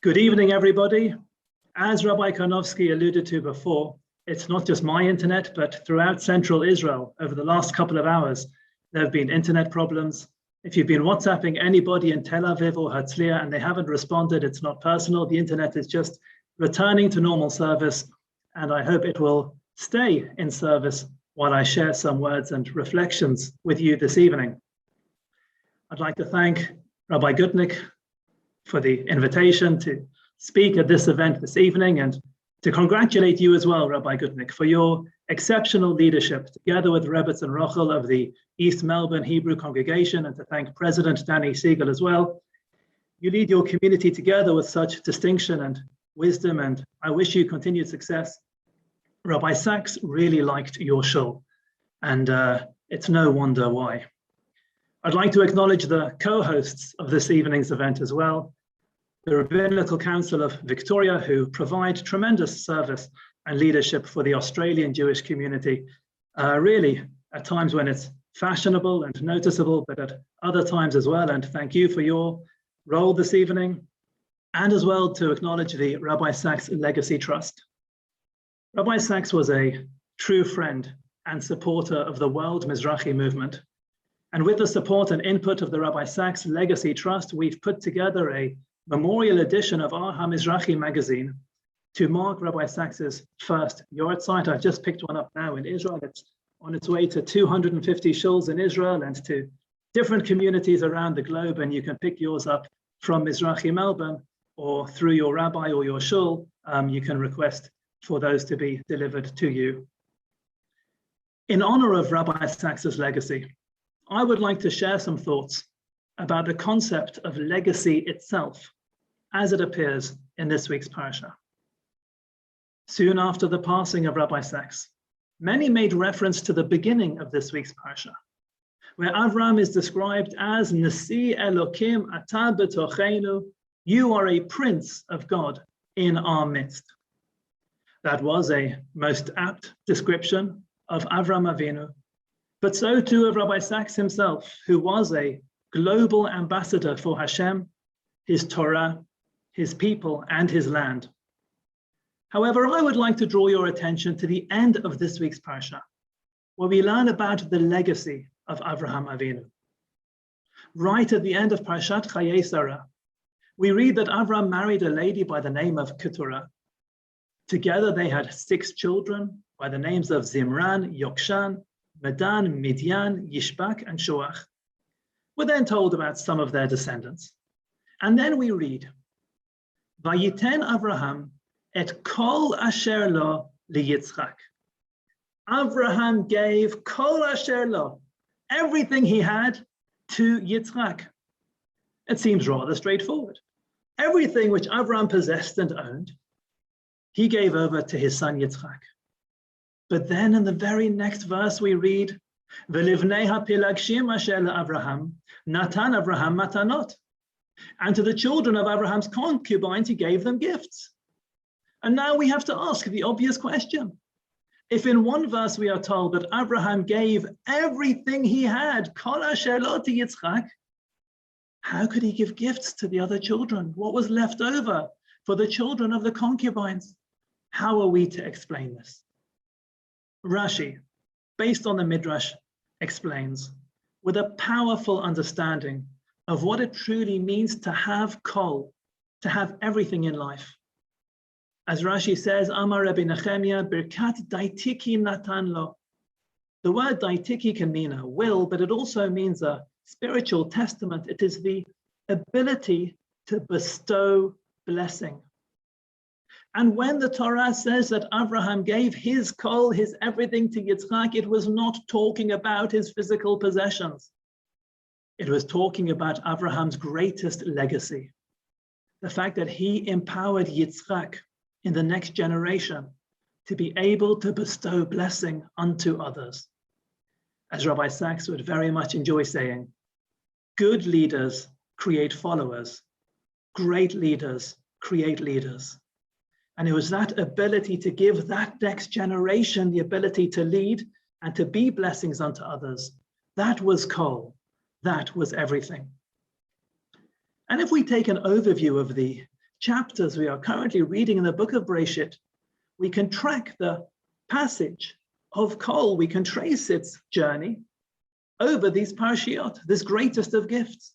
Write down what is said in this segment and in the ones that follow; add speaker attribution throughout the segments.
Speaker 1: Good evening, everybody. As Rabbi Karnofsky alluded to before, it's not just my internet, but throughout central Israel over the last couple of hours, there have been internet problems. If you've been WhatsApping anybody in Tel Aviv or Hertzaliya and they haven't responded, it's not personal. The internet is just returning to normal service, and I hope it will stay in service while I share some words and reflections with you this evening. I'd like to thank Rabbi Gutnick for the invitation to speak at this event this evening, and to congratulate you as well, Rabbi Gutnick, for your exceptional leadership, together with Rebitz and Rochel of the East Melbourne Hebrew congregation, and to thank President Danny Siegel as well. You lead your community together with such distinction and wisdom, and I wish you continued success. Rabbi Sacks really liked your shul, and it's no wonder why. I'd like to acknowledge the co-hosts of this evening's event as well, the Rabbinical Council of Victoria, who provide tremendous service and leadership for the Australian Jewish community, really at times when it's fashionable and noticeable, but at other times as well. And thank you for your role this evening, and as well to acknowledge the Rabbi Sacks Legacy Trust. Rabbi Sacks was a true friend and supporter of the World Mizrahi movement. And with the support and input of the Rabbi Sacks Legacy Trust, we've put together a memorial edition of our HaMizrahi magazine to mark Rabbi Sacks's first Yartzeit. I've just picked one up now in Israel. It's on its way to 250 shuls in Israel and to different communities around the globe. And you can pick yours up from Mizrahi Melbourne, or through your rabbi or your shul. You can request for those to be delivered to you. In honor of Rabbi Sacks's legacy, I would like to share some thoughts about the concept of legacy itself as it appears in this week's parasha. Soon after the passing of Rabbi Sacks, many made reference to the beginning of this week's parasha, where Avram is described as Nasi Elokim Ata B'tochenu, you are a prince of God in our midst. That was a most apt description of Avram Avinu, but so too of Rabbi Sacks himself, who was a global ambassador for Hashem, his Torah, his people, and his land. However, I would like to draw your attention to the end of this week's parasha, where we learn about the legacy of Avraham Avinu. Right at the end of Parashat Chayei Sarah, we read that Avram married a lady by the name of Keturah. Together they had 6 children by the names of Zimran, Yokshan, Medan, Midian, Yishbak, and Shoach. We're then told about some of their descendants. And then we read, Vayiten Avraham et kol asher lo liYitzchak. Avraham gave kol asher lo, everything he had, to Yitzchak. It seems rather straightforward. Everything which Avraham possessed and owned, he gave over to his son Yitzchak. But then in the very next verse we read, V'livnei hapilagshim asher leAvraham, natan Avraham matanot. And to the children of Abraham's concubines, he gave them gifts. And now we have to ask the obvious question. If in one verse we are told that Abraham gave everything he had, kol asher lo to Yitzchak, how could he give gifts to the other children? What was left over for the children of the concubines? How are we to explain this? Rashi, based on the Midrash, explains with a powerful understanding of what it truly means to have kol, to have everything in life. As Rashi says, Amar Rabbi Nechemia, Birkat Daitiki Natan Lo. The word Daitiki can mean a will, but it also means a spiritual testament. It is the ability to bestow blessing. And when the Torah says that Abraham gave his kol, his everything to Yitzchak, it was not talking about his physical possessions. It was talking about Abraham's greatest legacy, the fact that he empowered Yitzchak in the next generation to be able to bestow blessing unto others. As Rabbi Sacks would very much enjoy saying, good leaders create followers, great leaders create leaders. And it was that ability to give that next generation the ability to lead and to be blessings unto others. That was kol. That was everything. And if we take an overview of the chapters we are currently reading in the book of Bereshit, we can track the passage of Kol. We can trace its journey over these parashiot, this greatest of gifts.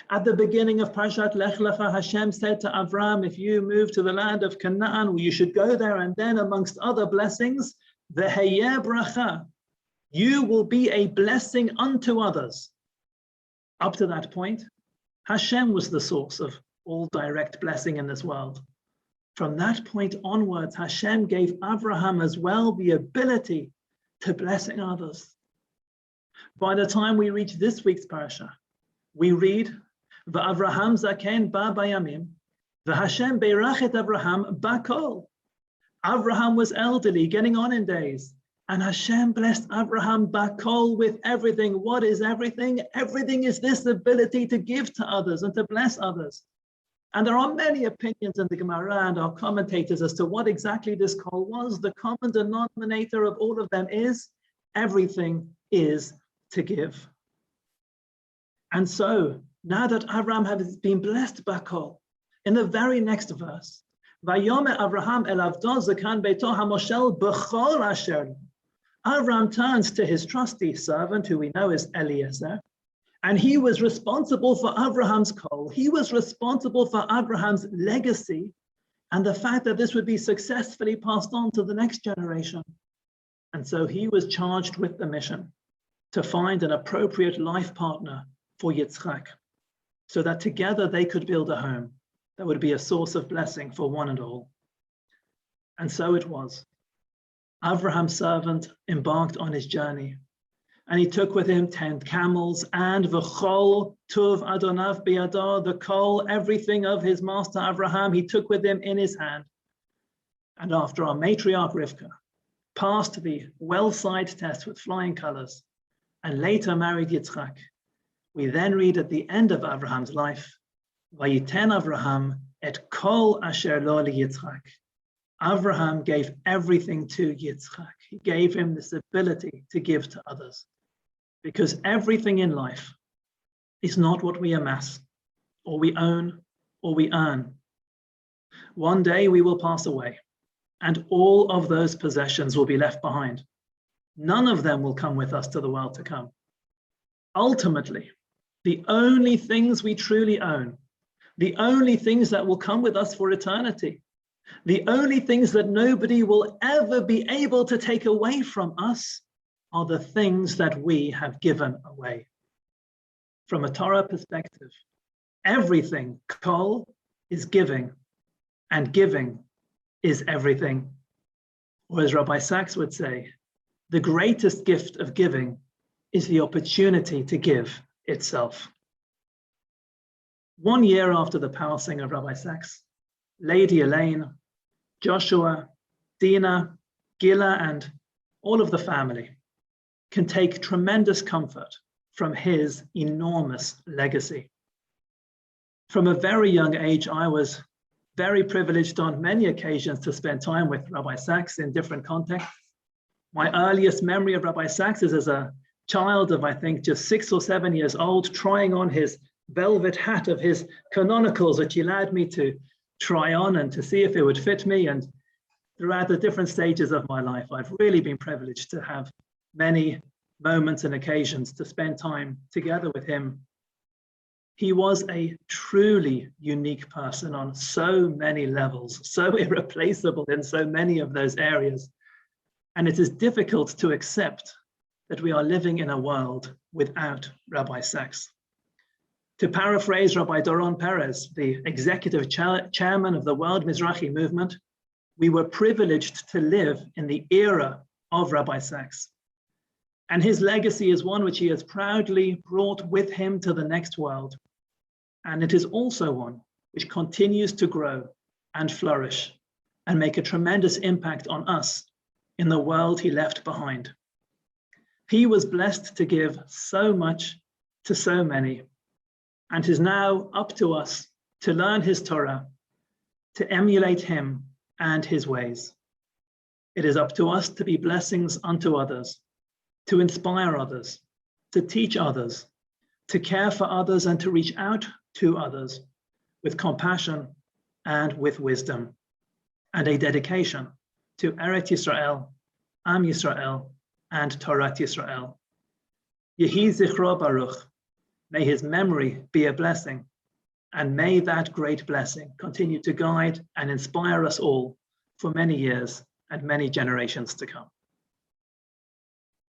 Speaker 1: At the beginning of Parashat Lech Lecha, Hashem said to Avram, if you move to the land of Canaan, well, you should go there, and then amongst other blessings, v'heyeh bracha, you will be a blessing unto others. Up to that point, Hashem was the source of all direct blessing in this world. From that point onwards, Hashem gave Abraham as well the ability to blessing others. By the time we reach this week's parasha, we read, V'Avraham zaken ba bayamim, v'Hashem beirach et Avraham bakol. Avraham was elderly, getting on in days, and Hashem blessed Avraham bakol with everything. What is everything? Everything is this ability to give to others and to bless others. And there are many opinions in the Gemara and our commentators as to what exactly this call was. The common denominator of all of them is everything is to give. And so, now that Avraham has been blessed by Kol, in the very next verse, Vayome Avraham el avdo zakan beito hamoshel b'chol asher. Avraham turns to his trusty servant, who we know is Eliezer, and he was responsible for Abraham's Kol. He was responsible for Abraham's legacy and the fact that this would be successfully passed on to the next generation. And so he was charged with the mission to find an appropriate life partner for Yitzchak, so that together they could build a home that would be a source of blessing for one and all. And so it was. Abraham's servant embarked on his journey, and he took with him 10 camels and v'chol tuv adonav biyado, the kol, everything of his master Abraham, he took with him in his hand. And after our matriarch Rivka passed the well-side test with flying colors and later married Yitzchak, we then read at the end of Abraham's life, Vayiten Avraham et kol asher lo liYitzchak. Avraham gave everything to Yitzchak. He gave him this ability to give to others, because everything in life is not what we amass, or we own, or we earn. One day we will pass away, and all of those possessions will be left behind. None of them will come with us to the world to come. Ultimately, the only things we truly own, the only things that will come with us for eternity, the only things that nobody will ever be able to take away from us are the things that we have given away. From a Torah perspective, everything, kol, is giving, and giving is everything. Or as Rabbi Sacks would say, the greatest gift of giving is the opportunity to give itself. 1 year after the passing of Rabbi Sacks, Lady Elaine, Joshua, Dina, Gila, and all of the family can take tremendous comfort from his enormous legacy. From a very young age, I was very privileged on many occasions to spend time with Rabbi Sacks in different contexts. My earliest memory of Rabbi Sacks is as a child of, I think, just 6 or 7 years old, trying on his velvet hat of his canonicals, which he allowed me to try on and to see if it would fit me. And throughout the different stages of my life, I've really been privileged to have many moments and occasions to spend time together with him. He was a truly unique person on so many levels, so irreplaceable in so many of those areas. And it is difficult to accept that we are living in a world without Rabbi Sacks. To paraphrase Rabbi Doron Perez, the executive chairman of the World Mizrahi Movement, we were privileged to live in the era of Rabbi Sacks. And his legacy is one which he has proudly brought with him to the next world. And it is also one which continues to grow and flourish and make a tremendous impact on us in the world he left behind. He was blessed to give so much to so many, and it is now up to us to learn his Torah, to emulate him and his ways. It is up to us to be blessings unto others, to inspire others, to teach others, to care for others, and to reach out to others with compassion, and with wisdom, and a dedication to Eretz Yisrael, Am Yisrael, and Torat Yisrael. Yehi Zichro Baruch, may his memory be a blessing, and may that great blessing continue to guide and inspire us all for many years and many generations to come.